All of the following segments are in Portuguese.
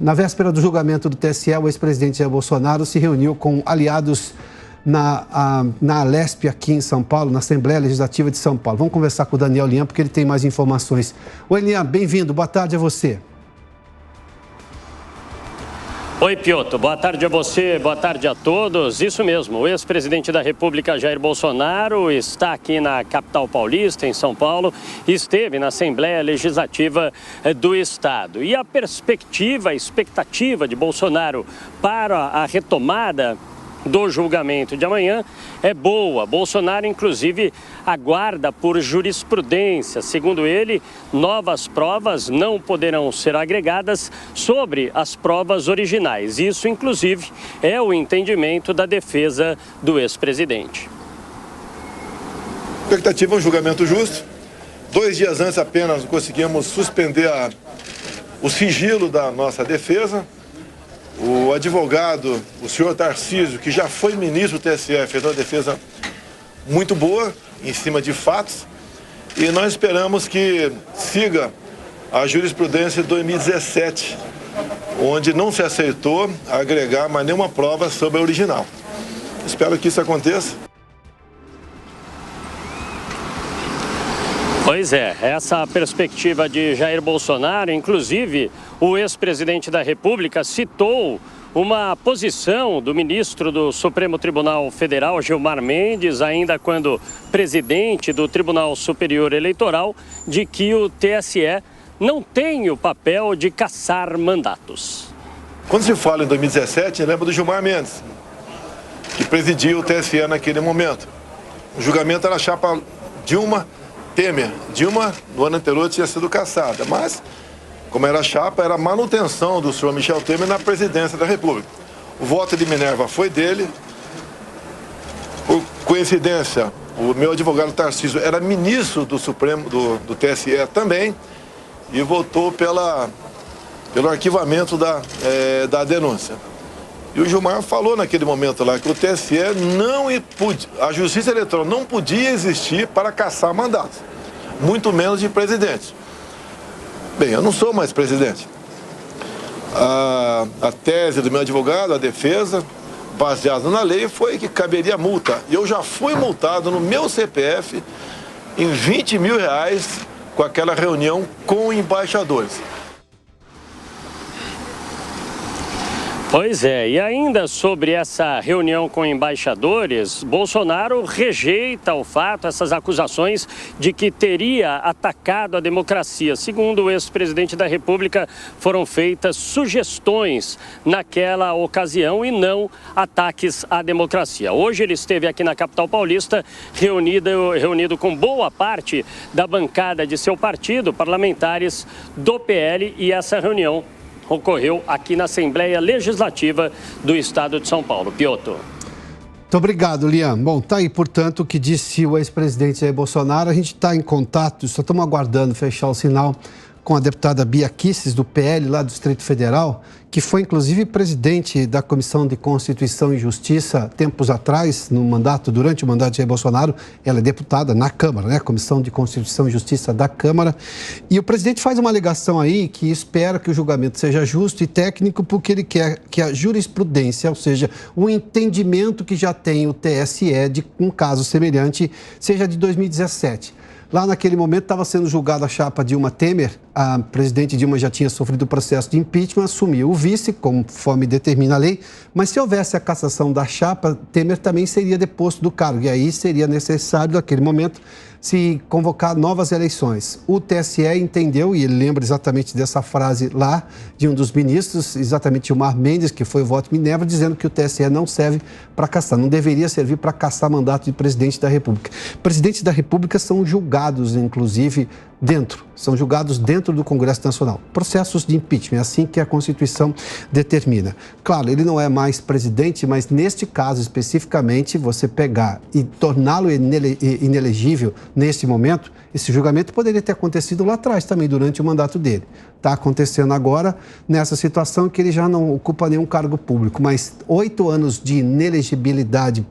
Na véspera do julgamento do TSE, o ex-presidente Jair Bolsonaro se reuniu com aliados na Alesp aqui em São Paulo, na Assembleia Legislativa de São Paulo. Vamos conversar com o Daniel Lian, porque ele tem mais informações. Oi, Lian, bem-vindo. Boa tarde a você. Oi, Piotr. Boa tarde a você, boa tarde a todos. Isso mesmo, o ex-presidente da República, Jair Bolsonaro, está aqui na capital paulista, em São Paulo, e esteve na Assembleia Legislativa do Estado. E a perspectiva, a expectativa de Bolsonaro para a retomada do julgamento de amanhã é boa. Bolsonaro, inclusive, aguarda por jurisprudência. Segundo ele, novas provas não poderão ser agregadas sobre as provas originais. Isso, inclusive, é o entendimento da defesa do ex-presidente. Expectativa é um julgamento justo. 2 dias antes apenas conseguimos suspender o sigilo da nossa defesa. O advogado, o senhor Tarcísio, que já foi ministro do TSE, fez uma defesa muito boa, em cima de fatos, e nós esperamos que siga a jurisprudência de 2017, onde não se aceitou agregar mais nenhuma prova sobre a original. Espero que isso aconteça. Pois é, essa perspectiva de Jair Bolsonaro, inclusive o ex-presidente da República citou uma posição do ministro do Supremo Tribunal Federal, Gilmar Mendes, ainda quando presidente do Tribunal Superior Eleitoral, de que o TSE não tem o papel de cassar mandatos. Quando se fala em 2017, lembra do Gilmar Mendes, que presidiu o TSE naquele momento. O julgamento era a chapa Dilma Temer. Dilma, no ano anterior, tinha sido cassada, mas, como era chapa, era a manutenção do senhor Michel Temer na presidência da República. O voto de Minerva foi dele. Por coincidência, o meu advogado Tarcísio era ministro do Supremo, do TSE também, e votou pelo arquivamento da denúncia. E o Gilmar falou naquele momento lá que o TSE a Justiça Eleitoral não podia existir para cassar mandatos, muito menos de presidente. Bem, eu não sou mais presidente. A tese do meu advogado, a defesa, baseada na lei, foi que caberia multa. E eu já fui multado no meu CPF em R$20 mil com aquela reunião com embaixadores. Pois é, e ainda sobre essa reunião com embaixadores, Bolsonaro rejeita o fato, essas acusações de que teria atacado a democracia. Segundo o ex-presidente da República, foram feitas sugestões naquela ocasião e não ataques à democracia. Hoje ele esteve aqui na capital paulista, reunido com boa parte da bancada de seu partido, parlamentares do PL, e essa reunião ocorreu aqui na Assembleia Legislativa do Estado de São Paulo. Piotr. Muito obrigado, Lian. Bom, tá aí, portanto, o que disse o ex-presidente Jair Bolsonaro. A gente está em contato, só estamos aguardando fechar o sinal com a deputada Bia Kicis, do PL, lá do Distrito Federal, que foi, inclusive, presidente da Comissão de Constituição e Justiça tempos atrás, durante o mandato de Jair Bolsonaro. Ela é deputada na Câmara, né? Comissão de Constituição e Justiça da Câmara. E o presidente faz uma alegação aí que espera que o julgamento seja justo e técnico, porque ele quer que a jurisprudência, ou seja, o entendimento que já tem o TSE de um caso semelhante, seja de 2017. Lá naquele momento estava sendo julgada a chapa Dilma Temer. A presidente Dilma já tinha sofrido o processo de impeachment, assumiu o vice, conforme determina a lei. Mas se houvesse a cassação da chapa, Temer também seria deposto do cargo. E aí seria necessário, naquele momento, se convocar novas eleições. O TSE entendeu, e ele lembra exatamente dessa frase lá, de um dos ministros, exatamente Gilmar Mendes, que foi o voto Minerva, dizendo que o TSE não serve para cassar, não deveria servir para cassar mandato de presidente da República. Presidentes da República são julgados, inclusive, são julgados dentro do Congresso Nacional. Processos de impeachment, é assim que a Constituição determina. Claro, ele não é mais presidente, mas neste caso especificamente, você pegar e torná-lo inelegível neste momento, esse julgamento poderia ter acontecido lá atrás também, durante o mandato dele. Está acontecendo agora nessa situação que ele já não ocupa nenhum cargo público, mas 8 anos de inelegibilidade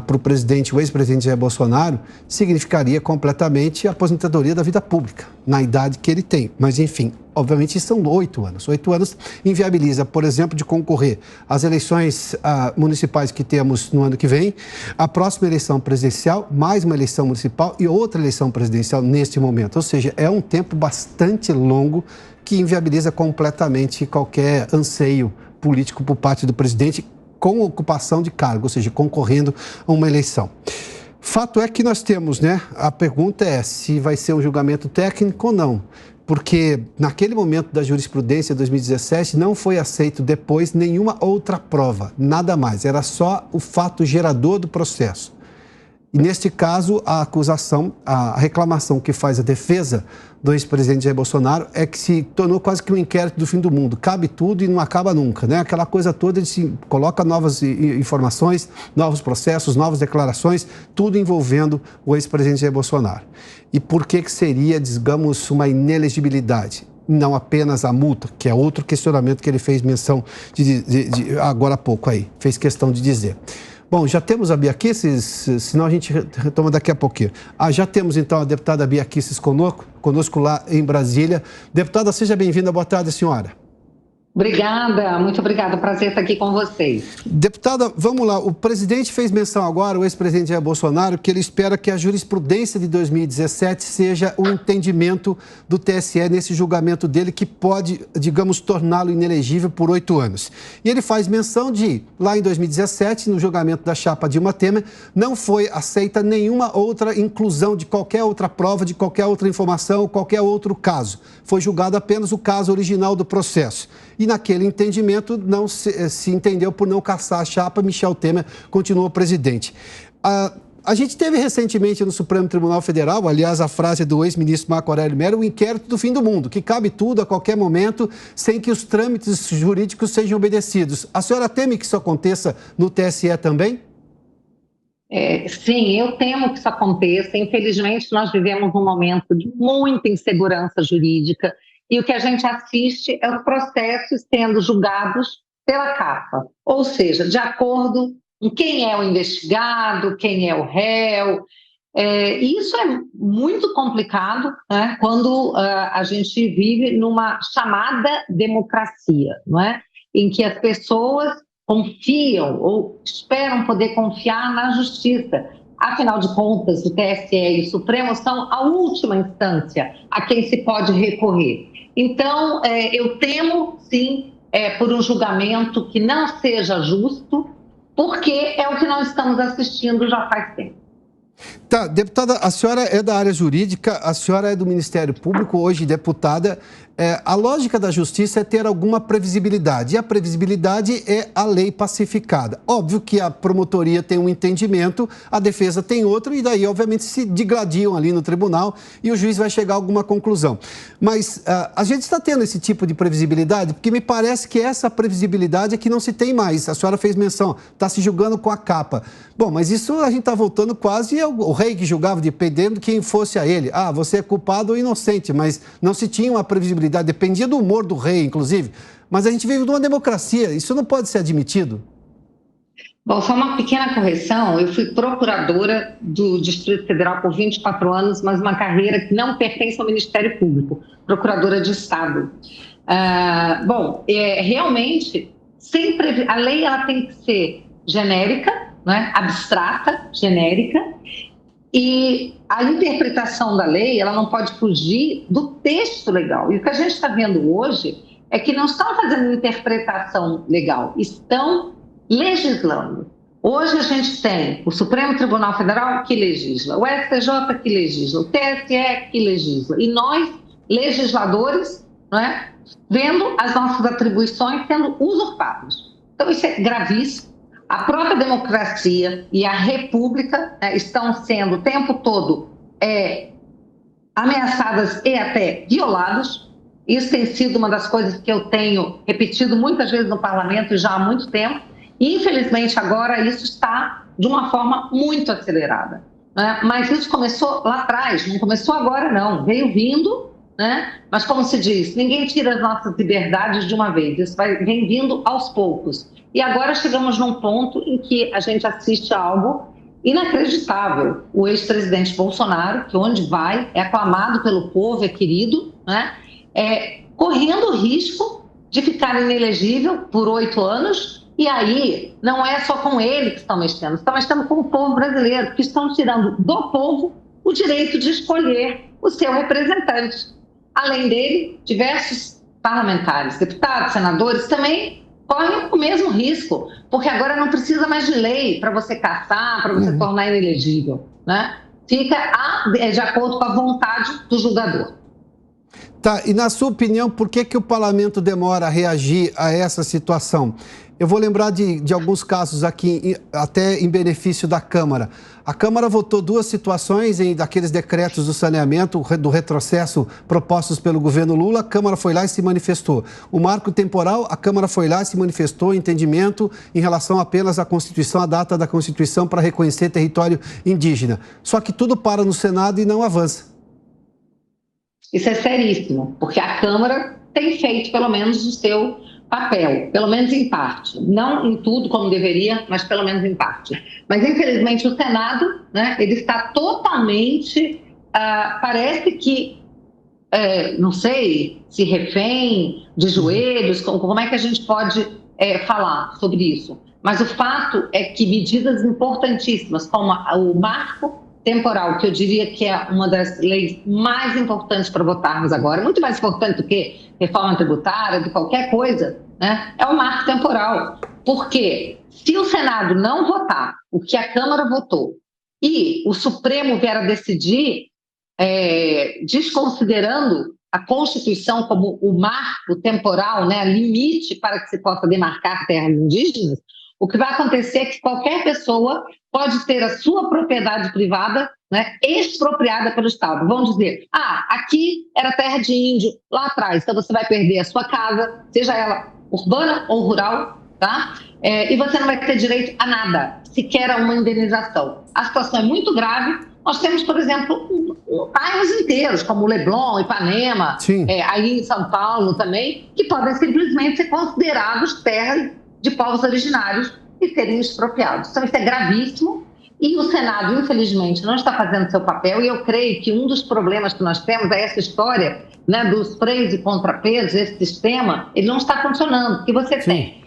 para o presidente, o ex-presidente Jair Bolsonaro, significaria completamente a aposentadoria da vida pública, na idade que ele tem. Mas, enfim, obviamente são 8 anos. 8 anos inviabiliza, por exemplo, de concorrer às eleições municipais que temos no ano que vem, a próxima eleição presidencial, mais uma eleição municipal e outra eleição presidencial neste momento. Ou seja, é um tempo bastante longo que inviabiliza completamente qualquer anseio político por parte do presidente com ocupação de cargo, ou seja, concorrendo a uma eleição. Fato é que nós temos, né? A pergunta é se vai ser um julgamento técnico ou não, porque naquele momento da jurisprudência de 2017 não foi aceito depois nenhuma outra prova, nada mais, era só o fato gerador do processo. E neste caso, a acusação, a reclamação que faz a defesa do ex-presidente Jair Bolsonaro é que se tornou quase que um inquérito do fim do mundo. Cabe tudo e não acaba nunca, né? Aquela coisa toda, ele se coloca novas informações, novos processos, novas declarações, tudo envolvendo o ex-presidente Jair Bolsonaro. E por que seria, digamos, uma inelegibilidade? Não apenas a multa, que é outro questionamento que ele fez menção de agora há pouco aí, fez questão de dizer. Bom, já temos a Bia Kicis, senão a gente retoma daqui a pouquinho. Já temos então a deputada Bia Kicis conosco lá em Brasília. Deputada, seja bem-vinda. Boa tarde, senhora. Obrigada, muito obrigada. Prazer estar aqui com vocês. Deputada, vamos lá. O presidente fez menção agora, o ex-presidente Jair Bolsonaro, que ele espera que a jurisprudência de 2017 seja o entendimento do TSE nesse julgamento dele, que pode, digamos, torná-lo inelegível por 8 anos. E ele faz menção de, lá em 2017, no julgamento da chapa Dilma Temer, não foi aceita nenhuma outra inclusão de qualquer outra prova, de qualquer outra informação, qualquer outro caso. Foi julgado apenas o caso original do processo. E naquele entendimento não se entendeu por não cassar a chapa, Michel Temer continuou presidente. A gente teve recentemente no Supremo Tribunal Federal, aliás, a frase do ex-ministro Marco Aurélio Mello, o inquérito do fim do mundo, que cabe tudo a qualquer momento, sem que os trâmites jurídicos sejam obedecidos. A senhora teme que isso aconteça no TSE também? Sim, eu temo que isso aconteça. Infelizmente, nós vivemos um momento de muita insegurança jurídica, e o que a gente assiste é os processos sendo julgados pela capa, ou seja, de acordo com quem é o investigado, quem é o réu. Isso é muito complicado, né, quando a gente vive numa chamada democracia, não é? Em que as pessoas confiam ou esperam poder confiar na justiça. Afinal de contas, o TSE e o Supremo são a última instância a quem se pode recorrer. Então, eu temo, sim, por um julgamento que não seja justo, porque é o que nós estamos assistindo já faz tempo. Tá, deputada, a senhora é da área jurídica, a senhora é do Ministério Público, hoje deputada. A lógica da justiça é ter alguma previsibilidade, e a previsibilidade é a lei pacificada. Óbvio que a promotoria tem um entendimento, a defesa tem outro, e daí, obviamente, se digladiam ali no tribunal e o juiz vai chegar a alguma conclusão. Mas a gente está tendo esse tipo de previsibilidade, porque me parece que essa previsibilidade é que não se tem mais. A senhora fez menção, está se julgando com a capa. Bom, mas isso a gente está voltando quase ao rei que julgava, dependendo de quem fosse a ele. Você é culpado ou inocente, mas não se tinha uma previsibilidade. Dependia do humor do rei, inclusive. Mas a gente vive numa democracia, isso não pode ser admitido. Bom, só uma pequena correção. Eu fui procuradora do Distrito Federal por 24 anos, mas uma carreira que não pertence ao Ministério Público, procuradora de Estado. Realmente, sempre a lei ela tem que ser genérica, né? Abstrata, genérica, e a interpretação da lei ela não pode fugir do texto legal. E o que a gente está vendo hoje é que não estão fazendo interpretação legal, estão legislando. Hoje a gente tem o Supremo Tribunal Federal que legisla, o STJ que legisla, o TSE que legisla, e nós, legisladores, né, vendo as nossas atribuições sendo usurpadas. Então isso é gravíssimo. A própria democracia e a república, né, estão sendo o tempo todo ameaçadas e até violadas. Isso tem sido uma das coisas que eu tenho repetido muitas vezes no parlamento já há muito tempo. E, infelizmente, agora isso está de uma forma muito acelerada, né? Mas isso começou lá atrás, não começou agora não, veio vindo, né? Mas como se diz, ninguém tira as nossas liberdades de uma vez, isso vem vindo aos poucos. E agora chegamos num ponto em que a gente assiste a algo inacreditável o ex-presidente Bolsonaro, que onde vai é aclamado pelo povo, é querido, né? Correndo o risco de ficar inelegível por 8 anos, e aí não é só com ele que estão mexendo com o povo brasileiro, que estão tirando do povo o direito de escolher o seu representante. Além dele, diversos parlamentares, deputados, senadores também correm o mesmo risco, porque agora não precisa mais de lei para você caçar, para você tornar inelegível, né? Fica de acordo com a vontade do julgador. Tá, e na sua opinião, por que o parlamento demora a reagir a essa situação? Eu vou lembrar de alguns casos aqui, até em benefício da Câmara. A Câmara votou 2 situações daqueles decretos do saneamento, do retrocesso propostos pelo governo Lula. A Câmara foi lá e se manifestou. O marco temporal, a Câmara foi lá e se manifestou entendimento em relação apenas à Constituição, a data da Constituição para reconhecer território indígena. Só que tudo para no Senado e não avança. Isso é seríssimo, porque a Câmara tem feito pelo menos o seu papel, pelo menos em parte. Não em tudo como deveria, mas pelo menos em parte. Mas, infelizmente, o Senado, né, ele está totalmente, parece que, não sei, se refém, de joelhos, como é que a gente pode falar sobre isso? Mas o fato é que medidas importantíssimas, como o marco temporal, que eu diria que é uma das leis mais importantes para votarmos agora, muito mais importante do que reforma tributária, de qualquer coisa, né? É o marco temporal. Porque se o Senado não votar o que a Câmara votou e o Supremo vier a decidir, desconsiderando a Constituição como o marco temporal, né, limite para que se possa demarcar terras indígenas, o que vai acontecer é que qualquer pessoa pode ter a sua propriedade privada, né, expropriada pelo Estado. Vão dizer, aqui era terra de índio lá atrás, então você vai perder a sua casa, seja ela urbana ou rural, tá? E você não vai ter direito a nada, sequer a uma indenização. A situação é muito grave. Nós temos, por exemplo, bairros inteiros, como Leblon, Ipanema, aí em São Paulo também, que podem simplesmente ser considerados terras de povos originários e serem expropriados. Então, isso é gravíssimo e o Senado, infelizmente, não está fazendo seu papel, e eu creio que um dos problemas que nós temos é essa história, né, dos prês e contrapesos, esse sistema, ele não está funcionando, porque você tem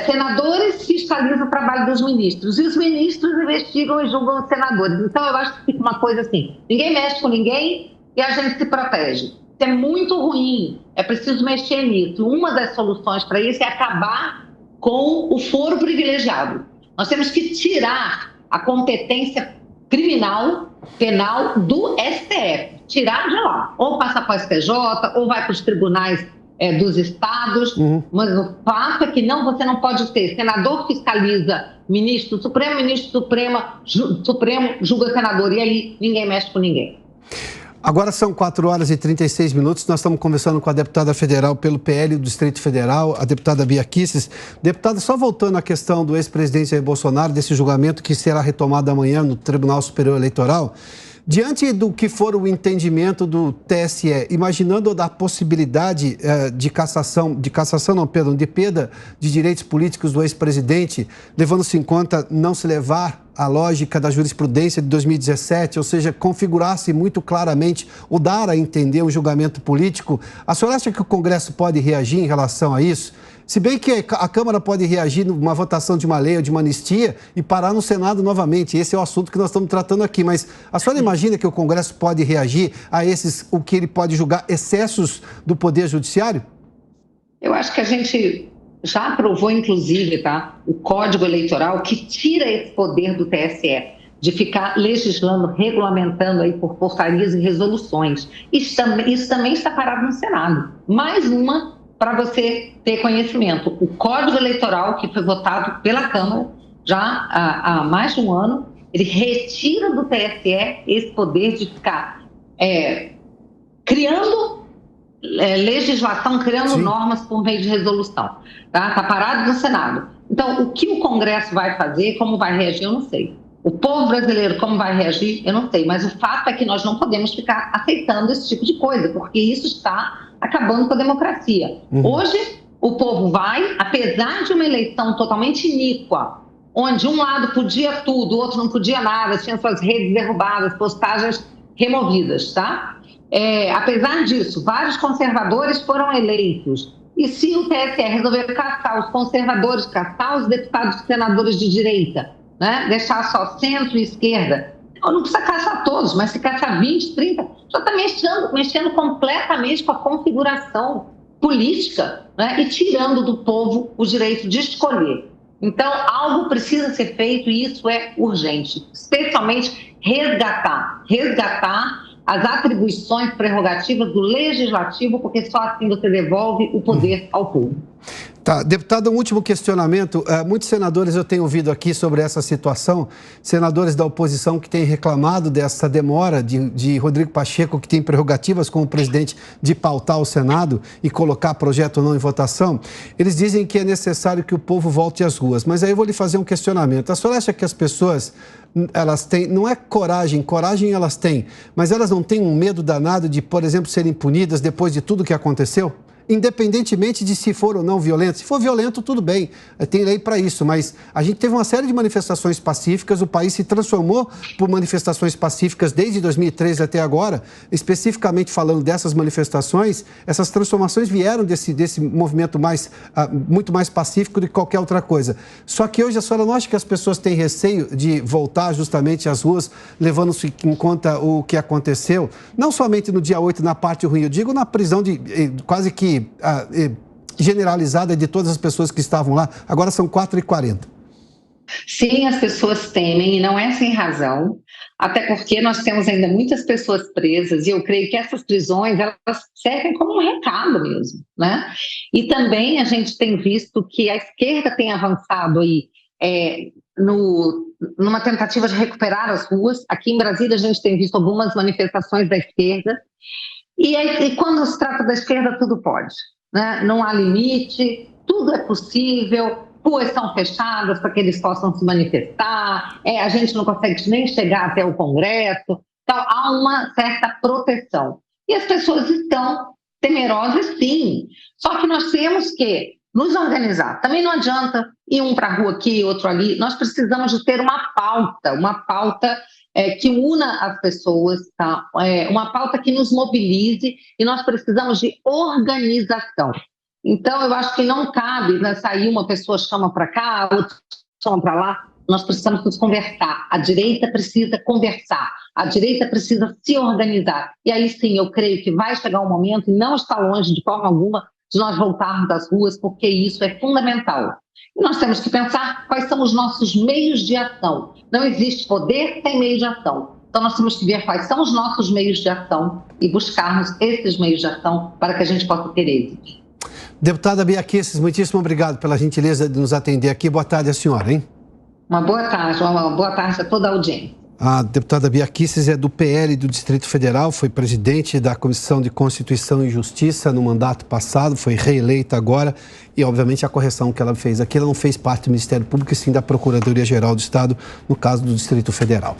senadores fiscalizam o trabalho dos ministros e os ministros investigam e julgam os senadores. Então, eu acho que fica uma coisa assim, ninguém mexe com ninguém e a gente se protege. Isso é muito ruim, é preciso mexer nisso. Uma das soluções para isso é acabar com o foro privilegiado. Nós temos que tirar a competência criminal, penal do STF, tirar de lá. Ou passa para o STJ, ou vai para os tribunais dos estados, mas o fato é que você não pode ter senador fiscaliza ministro do Supremo, ministro do Supremo julga senador, e aí ninguém mexe com ninguém. Agora são 4h36, nós estamos conversando com a deputada federal pelo PL do Distrito Federal, a deputada Bia Kicis. Deputada, só voltando à questão do ex-presidente Jair Bolsonaro, desse julgamento que será retomado amanhã no Tribunal Superior Eleitoral, diante do que for o entendimento do TSE, imaginando da possibilidade de perda de direitos políticos do ex-presidente, levando-se em conta não se levar a lógica da jurisprudência de 2017, ou seja, configurar-se muito claramente ou dar a entender um julgamento político, a senhora acha que o Congresso pode reagir em relação a isso? Se bem que a Câmara pode reagir numa votação de uma lei ou de uma anistia e parar no Senado novamente. Esse é o assunto que nós estamos tratando aqui. Mas a senhora imagina que o Congresso pode reagir a o que ele pode julgar excessos do Poder Judiciário? Eu acho que a gente já aprovou, inclusive, o Código Eleitoral que tira esse poder do TSE de ficar legislando, regulamentando aí por portarias e resoluções. Isso também está parado no Senado. Mais uma para você ter conhecimento. O Código Eleitoral, que foi votado pela Câmara já há mais de um ano, ele retira do TSE esse poder de ficar criando legislação, criando normas por meio de resolução. Está parado no Senado. Então, o que o Congresso vai fazer, como vai reagir, eu não sei. O povo brasileiro, como vai reagir, eu não sei. Mas o fato é que nós não podemos ficar aceitando esse tipo de coisa, porque isso está acabando com a democracia. Hoje, o povo vai, apesar de uma eleição totalmente iníqua, onde um lado podia tudo, o outro não podia nada, tinha suas redes derrubadas, postagens removidas, tá? Apesar disso, vários conservadores foram eleitos. E se o TSE resolver caçar os conservadores, caçar os deputados e senadores de direita, né? Deixar só centro e esquerda, não precisa caçar todos, mas se caçar 20, 30, já está mexendo completamente com a configuração política, né? E tirando do povo o direito de escolher. Então, algo precisa ser feito e isso é urgente, especialmente resgatar as atribuições prerrogativas do legislativo, porque só assim você devolve o poder ao povo. Tá, deputada, um último questionamento. Muitos senadores eu tenho ouvido aqui sobre essa situação, senadores da oposição que têm reclamado dessa demora de Rodrigo Pacheco, que tem prerrogativas como presidente de pautar o Senado e colocar projeto ou não em votação. Eles dizem que é necessário que o povo volte às ruas, mas aí eu vou lhe fazer um questionamento. A senhora acha que as pessoas, elas têm, não é coragem elas têm, mas elas não têm um medo danado de, por exemplo, serem punidas depois de tudo que aconteceu? Independentemente de se for ou não violento. Se for violento, tudo bem, tem lei para isso, mas a gente teve uma série de manifestações pacíficas, o país se transformou por manifestações pacíficas desde 2013 até agora, especificamente falando dessas manifestações, essas transformações vieram desse movimento muito mais pacífico do que qualquer outra coisa. Só que hoje a senhora não acha que as pessoas têm receio de voltar justamente às ruas, levando-se em conta o que aconteceu, não somente no dia 8 na parte ruim, eu digo na prisão de quase que generalizada de todas as pessoas que estavam lá, agora são 4h40. Sim, as pessoas temem, e não é sem razão, até porque nós temos ainda muitas pessoas presas, e eu creio que essas prisões, elas servem como um recado mesmo, né? E também a gente tem visto que a esquerda tem avançado aí numa tentativa de recuperar as ruas. Aqui em Brasília a gente tem visto algumas manifestações da esquerda, e quando se trata da esquerda, tudo pode, né? Não há limite, tudo é possível, ruas são fechadas para que eles possam se manifestar, a gente não consegue nem chegar até o Congresso, então há uma certa proteção. E as pessoas estão temerosas, sim, só que nós temos que nos organizar. Também não adianta ir um para a rua aqui, outro ali, nós precisamos de ter uma pauta que una as pessoas, tá? Uma pauta que nos mobilize, e nós precisamos de organização. Então, eu acho que não cabe, né, sair uma pessoa chama para cá, outra chama para lá, nós precisamos nos conversar. A direita precisa conversar, a direita precisa se organizar. E aí sim, eu creio que vai chegar um momento, e não está longe de forma alguma, de nós voltarmos às ruas, porque isso é fundamental. E nós temos que pensar quais são os nossos meios de ação. Não existe poder sem meio de ação. Então nós temos que ver quais são os nossos meios de ação e buscarmos esses meios de ação para que a gente possa ter êxito. Deputada Bia Kicis, muitíssimo obrigado pela gentileza de nos atender aqui. Boa tarde à senhora, hein? Uma boa tarde a toda a audiência. A deputada Bia Kicis é do PL do Distrito Federal, foi presidente da Comissão de Constituição e Justiça no mandato passado, foi reeleita agora e, obviamente, a correção que ela fez aqui, ela não fez parte do Ministério Público, e sim da Procuradoria-Geral do Estado, no caso do Distrito Federal.